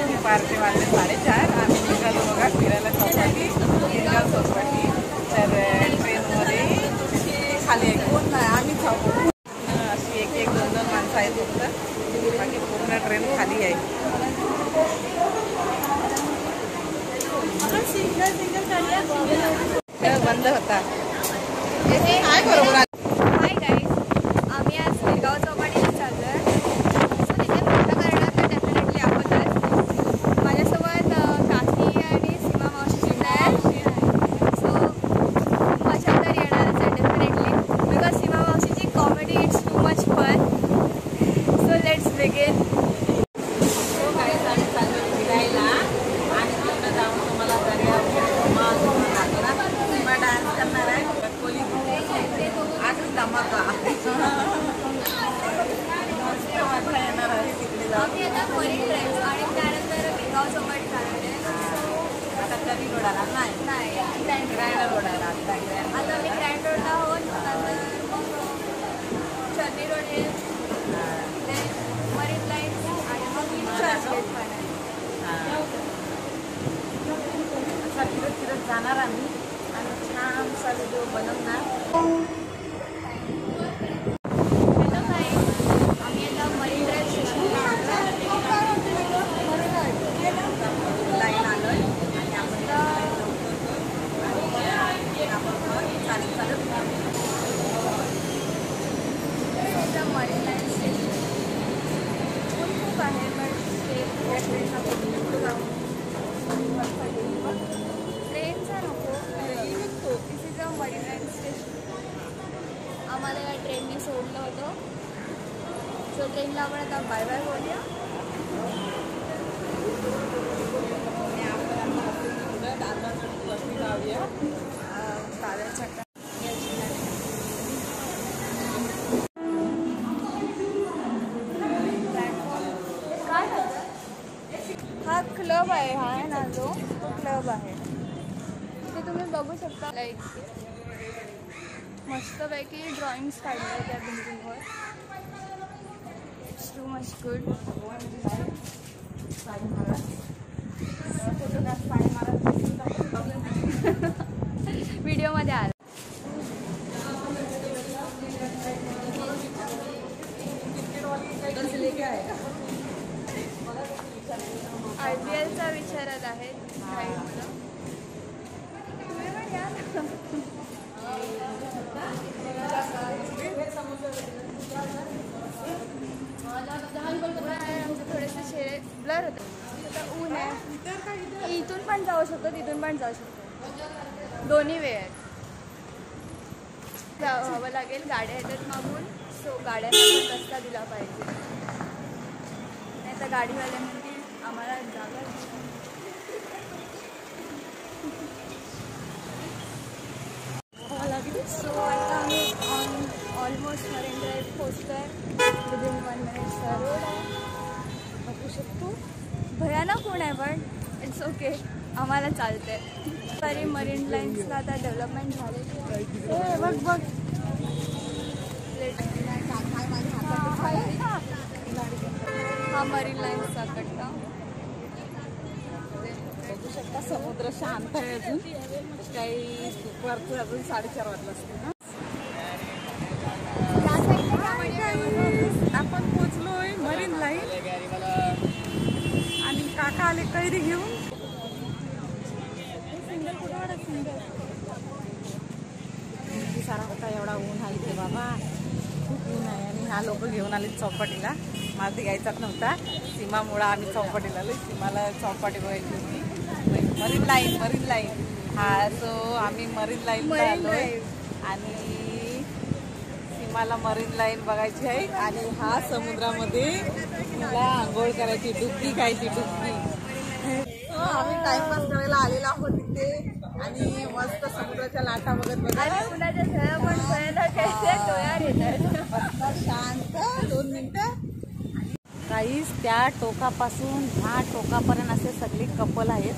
दुपारचे वाजले 4:30. आम्ही निघालो बघा फिरायला चौपाटी, गिरगाव चौपाटी. तर ट्रेनमध्ये खाली कोण नाही, आम्हीच आहोत. अशी एक 2 माणसं आहेत फक्त, बाकी पूर्ण ट्रेन खाली आहे. बंद होता काय बरोबर. हाय गाईज, आम्ही आज गिरगाव चौपाटीला चाललो आहे. सो त्याच्यात मोठं करणार तर डेफिनेटली अगोदर माझ्यासोबत काकी आणि सीमा मावशी आहे. सो मजा तर येणारच आहे डेफिनेटली, बिकॉज सीमा मावशीची comedy it's too much fun. So let's begin. आम्ही आता मरीन ड्राईव्ह आणि त्यानंतर गिरगाव चौपाटी जाणार आहे. आता कधी रोडाला नाही ग्रँड रोडाला आता मी ग्रँड रोडला आहोत, नंतर चर्नी रोड आहे, मरीन लाईन्स आणि मग चर्चगेट पण आहे. असा फिरत जाणार आम्ही आणि छानसा व्हिडिओ बनवणार. मरीन लाईन स्टेशन खूप आहे, बट ट्रेनचा नको. This is a Marine Line station. आम्हाला या ट्रेनने सोडलं होतं. सो ट्रेनला आपण आता बाय बाय बोलूया. हा क्लब आहे, हा आहे ना जो तो क्लब आहे. ते तुम्ही बघू शकता. लाईक मस्तपैकी ड्रॉइंग्स काढले त्या भिंतींवर. It's too much good. व्हिडिओमध्ये आला. IPLचा विचारत आहेत काही मुलं. तुम्ही पण या. आमचे थोडेसे चेहरे ब्लर होते. आता ऊन आहे. इथून पण जाऊ शकतो, तिथून पण जाऊ शकतो. दोन्ही वे आहेत. जावं लागेल. गाड्या येतात मागून, सो गाड्यांना रस्ता दिला पाहिजे. नाही तर गाडीवाल्या म्हणतील आम्हाला जागा. सो आता आम्ही ऑलमोस्ट मरीन ड्राईव्ह पोहोचतोय. विदिन 1 मिनिटचा रोड आहे, बघू शकतो. भयानक ऊन आहे, पण इट्स ओके, आम्हाला चालते. तरी मरीन लाईन्सला आता डेव्हलपमेंट झालेली आहे. बघ हा मरीन लाईन्सचा कट्टा. बघू शकता समुद्र शांत आहे. अजून काही दुपारचं अजून 4:30 वाजलं असते ना. आपण पोचलोय मरीन लाईन आणि काका आले कैरी घेऊन. सारा होता एवढा ऊन आहे इथे बाबा, खूप ऊन आहे. आणि हा लोक घेऊन आले चौपाटीला. मला ते घ्यायचाच नव्हता. सीमामुळं आम्ही चौपाटीला आलो. सीमाला चौपाटी बघायची होती. मरीन लाईन हा. सो आम्ही मरीन लाईनला आलोय आणि सीमाला मरीन लाईन बघायची आहे. आणि हा समुद्रामध्ये मला आंघोळ करायची, डुबकी खायची, डुबकी. आम्ही टाइमपास करायला आलेला आहोत तिथे आणि मस्त समुद्राच्या लाटा बघत शांत 2 मिनिटं. काहीच त्या टोकापासून ह्या टोकापर्यंत असे सगळे कपल आहेत.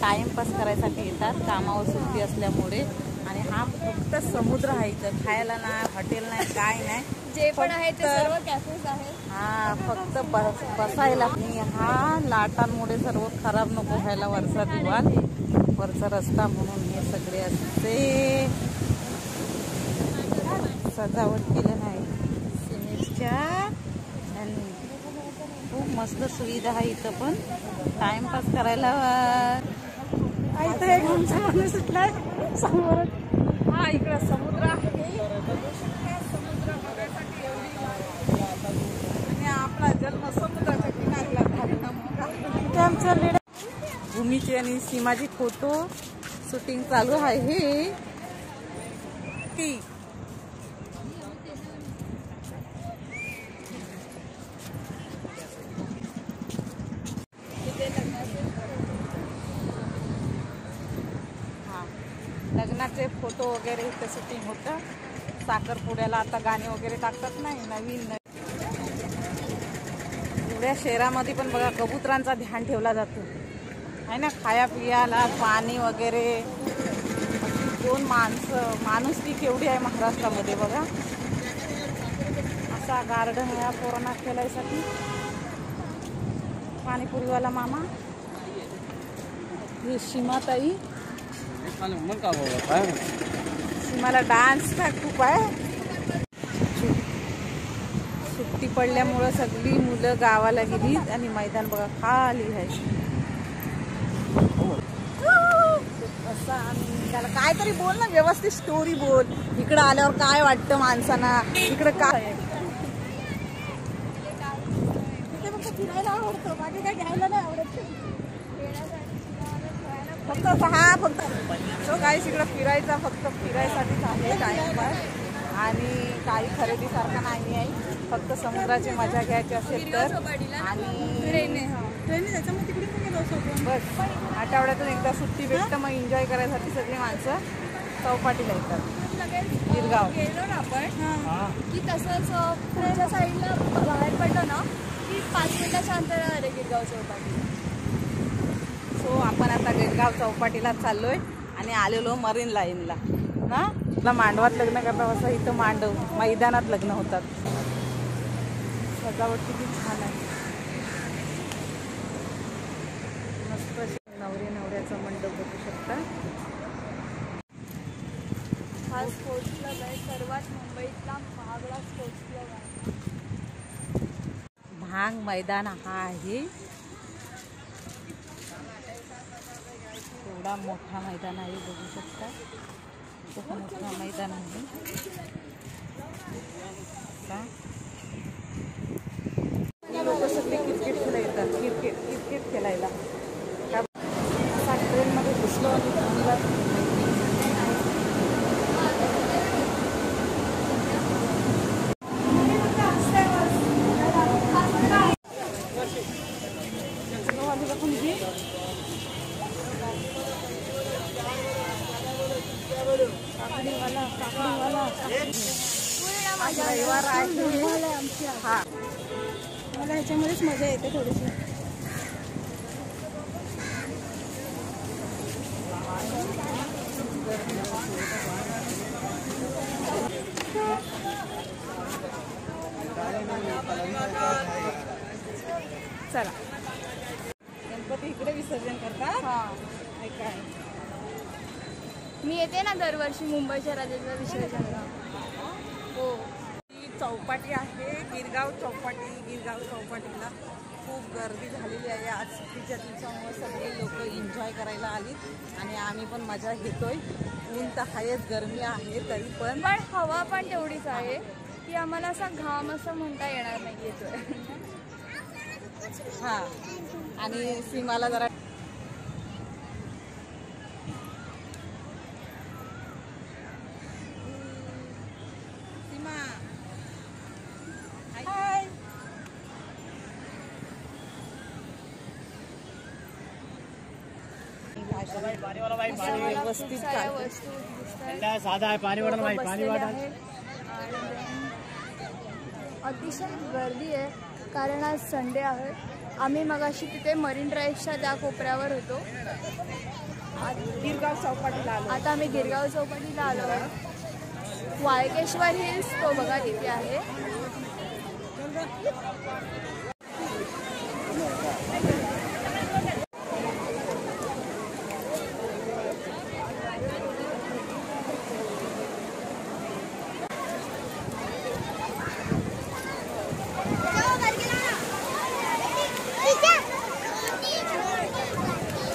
टाइमपास करायसाठी येतात, कामावर सुट्टी असल्यामुळे. आणि हा फक्त समुद्र आहे इथं. खायला नाही, हॉटेल नाही, काय नाही. जे पण आहे ते सर्व कॅफेज आहेत. हा फक्त बसायला. हा लाटांमुळे सर्व खराब नको व्हायला वरचा दिवाल, वरचा रस्ता, म्हणून हे सगळे असते सजावट केलं नाही सिमेंटच्या. आणि खूप मस्त सुविधा आहे इथं पण टाइमपास करायला. इथं एक आमचा माणूस सुटलाय समोर. हा इकडं समुद्र आहे, समुद्र बघायसाठी एवढी. आणि आपला जन्म समुद्राच्या किनारीला झालेला. आमचं भूमीची आणि सीमाची फोटो शूटिंग चालू आहे. ती लग्नाचे फोटो वगैरे इथं शूटिंग होतं. साखरपुड्याला आता गाणे वगैरे टाकतात नाही नवीन. एवढ्या शहरामध्ये पण बघा कबुतरांचा ध्यान ठेवला जातो आहे ना. खाया पियाला पाणी वगैरे. दोन माणुसकी केवढी आहे महाराष्ट्रामध्ये बघा. असा गार्डन आहे पोरांना खेळायसाठी. पाणीपुरीवाला मामा. ही सीमाताई. सीमाला डान्स का खूप आहे. सुट्टी पडल्यामुळं सगळी मुलं गावाला गेली आणि मैदान बघा खाली आहे. असा आम्ही त्याला काहीतरी बोल ना, व्यवस्थित स्टोरी बोल. इकडं आल्यावर काय वाटतं माणसांना, इकडं काय फक्त फिरायला आवडतं, बाकी काय घ्यायला नाही आवडत. फक्त फक्त तो काही इकडं फिरायचा, फक्त फिरायसाठीच आहे टाइमपास. आणि काही खरेदीसारखं नाही आहे. फक्त समुद्राची मजा घ्यायची असेल तर. आणि ट्रेनने जायचं मग तिकडे बस. आठवड्यातून एकदा सुट्टी भेटतं, मग एन्जॉय करायसाठी सगळी माणसं चौपाटीला येतात. गिरगाव गेलो ना आपण की तसंच पुढच्या साईडला बाहेर पडलं ना की 5 मिनिटाच्या अंतरावर आहे गिरगाव चौपाटी. सो आपण आता गिरगाव चौपाटीला चाललोय आणि आलेलो मरीन लाईनला ना. तुला मांडवात लग्न करता असं इथं मांडव मैदानात लग्न होतात. सजावट किती छान आहे. मस्त नवरी नवऱ्याचा मंडप बघू शकता. हा स्पोर्ट्स क्लब आहे, सर्वात मुंबईतला महागडा स्पोर्ट्स क्लब आहे. भांग मैदान हा आहे. एवढा मोठा मैदान आहे बघू शकता. खूप मोठा मैदान आहे. लोक सगळे क्रिकेट खेळायला येतात. क्रिकेट खेळायला असा ट्रेनमध्ये घुसलो आणि रविवार आहे. हा मला ह्याच्यामध्येच मजा येते थोडीशी. चला गणपती इकडे विसर्जन करतात. हा काय मी येते ना दरवर्षी मुंबईच्या राजाच्या विसर्जनला. हो चौपाटी आहे गिरगाव चौपाटी. गिरगाव चौपाटीला खूप गर्दी झालेली आहे. आज सुट्टीच्या दिवसामुळे सगळे लोक एन्जॉय करायला आली आणि आम्ही पण मजा घेतोय. ऊन तर आहेच, गरमी आहे, तरी पण हवा पण तेवढीच आहे की आम्हाला असा घाम असं म्हणता येणार नाही येतोय. हा आणि सीमाला जरा सीमा हाय. व्यवस्थित साधा आहे. पाणी अतिशय गर्दी आहे कारण आज संडे आहे. आम्ही मगाशी तिथे मरीन ड्राईव्हच्या त्या कोपऱ्यावर होतो. गिरगाव चौपाटीला आलो. आता आम्ही गिरगाव चौपाटीला आलो. वाळकेश्वर हिल्स तो बघा तिथे आहे.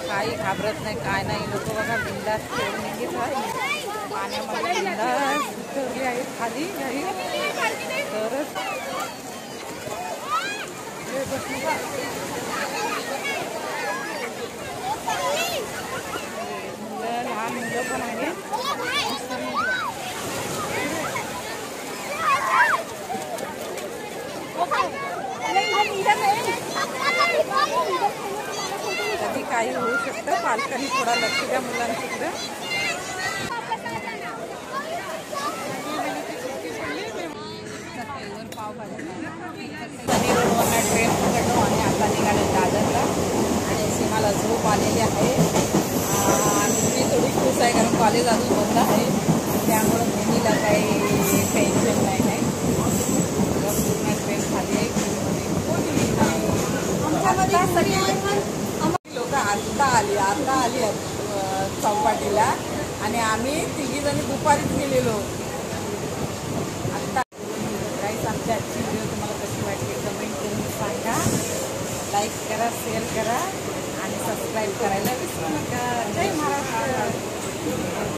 काही घाबरत नाही काय नाही. लोक बघा बिंदास खेळून निघतात. पाण्यामध्ये बिंदास उतरले आहेत खाली काही तरच मुलं लहान मुलं पण आहेत. कधी काही होऊ शकतं. पालकांनी थोडा लक्ष द्या मुलांकडे. ट्रेन पकडलो आणि आता निघाले दादरला. आणि सीमाला झोप आलेली आहे आणि मी थोडी खुश आहे कारण कॉलेज अजून बंद आहे. त्यामुळं नेहमीला काही टेन्शन नाही. पूर्ण ट्रेन खाली आहे. लोक आता आली चौपाटीला आणि आम्ही तिघीजणी दुपारीच गेलेलो. आत्ता काहीच आमची आजची व्हिडिओ तुम्हाला कशी वाटली कमेंट करून सांगा. लाईक करा, शेअर करा आणि सबस्क्राईब करायला विसरू नका. जय महाराष्ट्र.